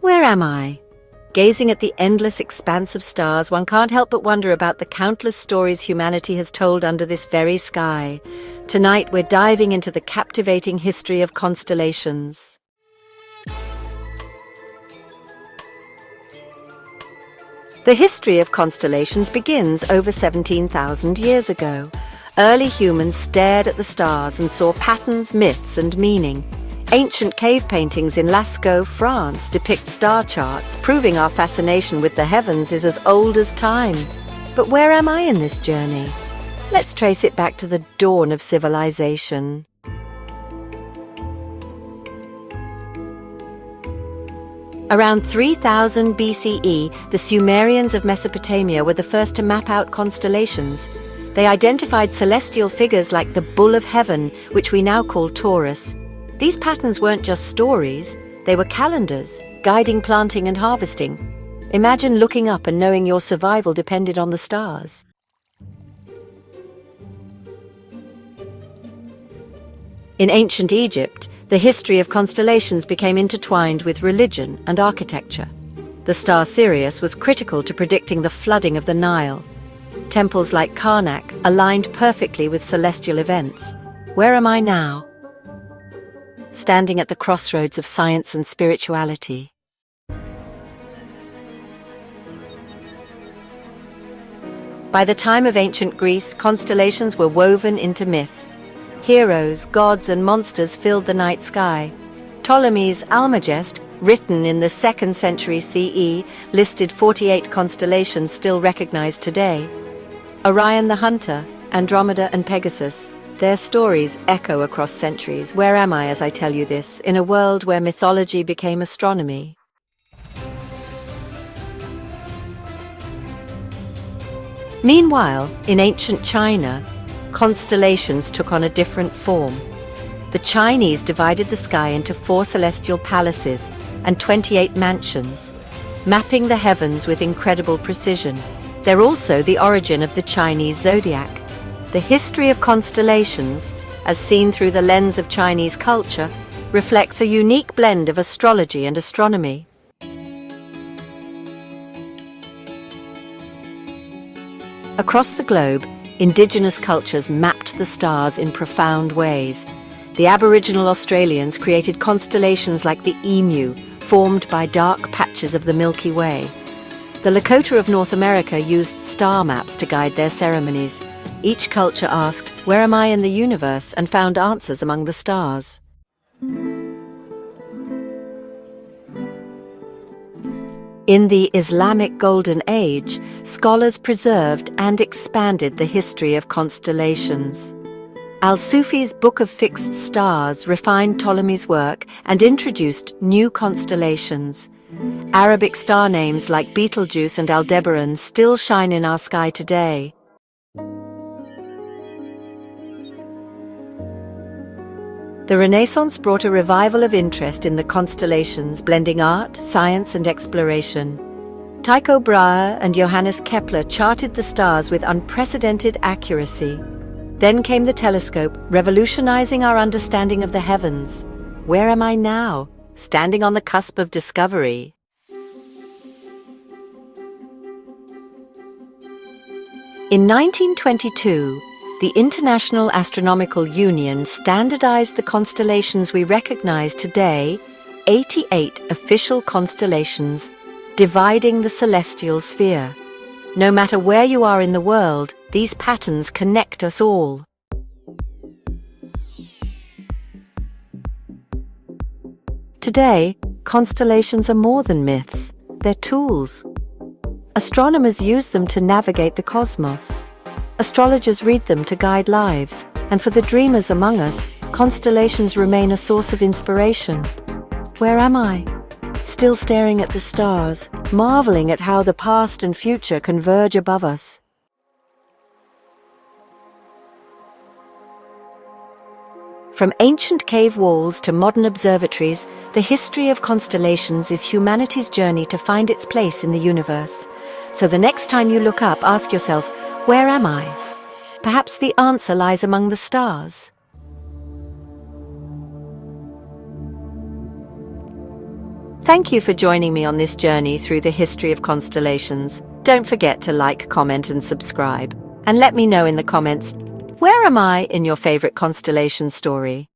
Where am I? Gazing at the endless expanse of stars, one can't help but wonder about the countless stories humanity has told under this very sky. Tonight we're diving into the captivating history of constellations. The history of constellations begins over 17,000 years ago. Early humans stared at the stars and saw patterns, myths, and meaning. Ancient cave paintings in Lascaux, France, depict star charts, proving our fascination with the heavens is as old as time. But where am I in this journey? Let's trace it back to the dawn of civilization. Around 3000 BCE, the Sumerians of Mesopotamia were the first to map out constellations. They identified celestial figures like the Bull of Heaven, which we now call Taurus. These patterns weren't just stories, they were calendars, guiding planting and harvesting. Imagine looking up and knowing your survival depended on the stars. In ancient Egypt, the history of constellations became intertwined with religion and architecture. The star Sirius was critical to predicting the flooding of the Nile. Temples like Karnak aligned perfectly with celestial events. Where am I now? Standing at the crossroads of science and spirituality. By the time of ancient Greece, constellations were woven into myth. Heroes, gods, and monsters filled the night sky. Ptolemy's Almagest, written in the 2nd century CE, listed 48 constellations still recognized today. Orion the Hunter, Andromeda, and Pegasus. Their stories echo across centuries. Where am I as I tell you this, in a world where mythology became astronomy? Meanwhile, in ancient China, constellations took on a different form. The Chinese divided the sky into 4 celestial palaces and 28 mansions, mapping the heavens with incredible precision. They're also the origin of the Chinese Zodiac. The history of constellations, as seen through the lens of Chinese culture, reflects a unique blend of astrology and astronomy. Across the globe, Indigenous cultures mapped the stars in profound ways. The Aboriginal Australians created constellations like the Emu, formed by dark patches of the Milky Way. The Lakota of North America used star maps to guide their ceremonies. Each culture asked, "Where am I in the universe?" and found answers among the stars. In the Islamic Golden Age, scholars preserved and expanded the history of constellations. Al-Sufi's Book of Fixed Stars refined Ptolemy's work and introduced new constellations. Arabic star names like Betelgeuse and Aldebaran still shine in our sky today. The Renaissance brought a revival of interest in the constellations, blending art, science, and exploration. Tycho Brahe and Johannes Kepler charted the stars with unprecedented accuracy. Then came the telescope, revolutionizing our understanding of the heavens. Where am I now? Standing on the cusp of discovery. In 1922, the International Astronomical Union standardized the constellations we recognize today, 88 official constellations, dividing the celestial sphere. No matter where you are in the world, these patterns connect us all. Today, constellations are more than myths, they're tools. Astronomers use them to navigate the cosmos. Astrologers read them to guide lives, and for the dreamers among us, constellations remain a source of inspiration. Where am I? Still staring at the stars, marveling at how the past and future converge above us. From ancient cave walls to modern observatories, the history of constellations is humanity's journey to find its place in the universe. So the next time you look up, ask yourself, where am I? Perhaps the answer lies among the stars. Thank you for joining me on this journey through the history of constellations. Don't forget to like, comment, and subscribe. And let me know in the comments, where am I in your favorite constellation story?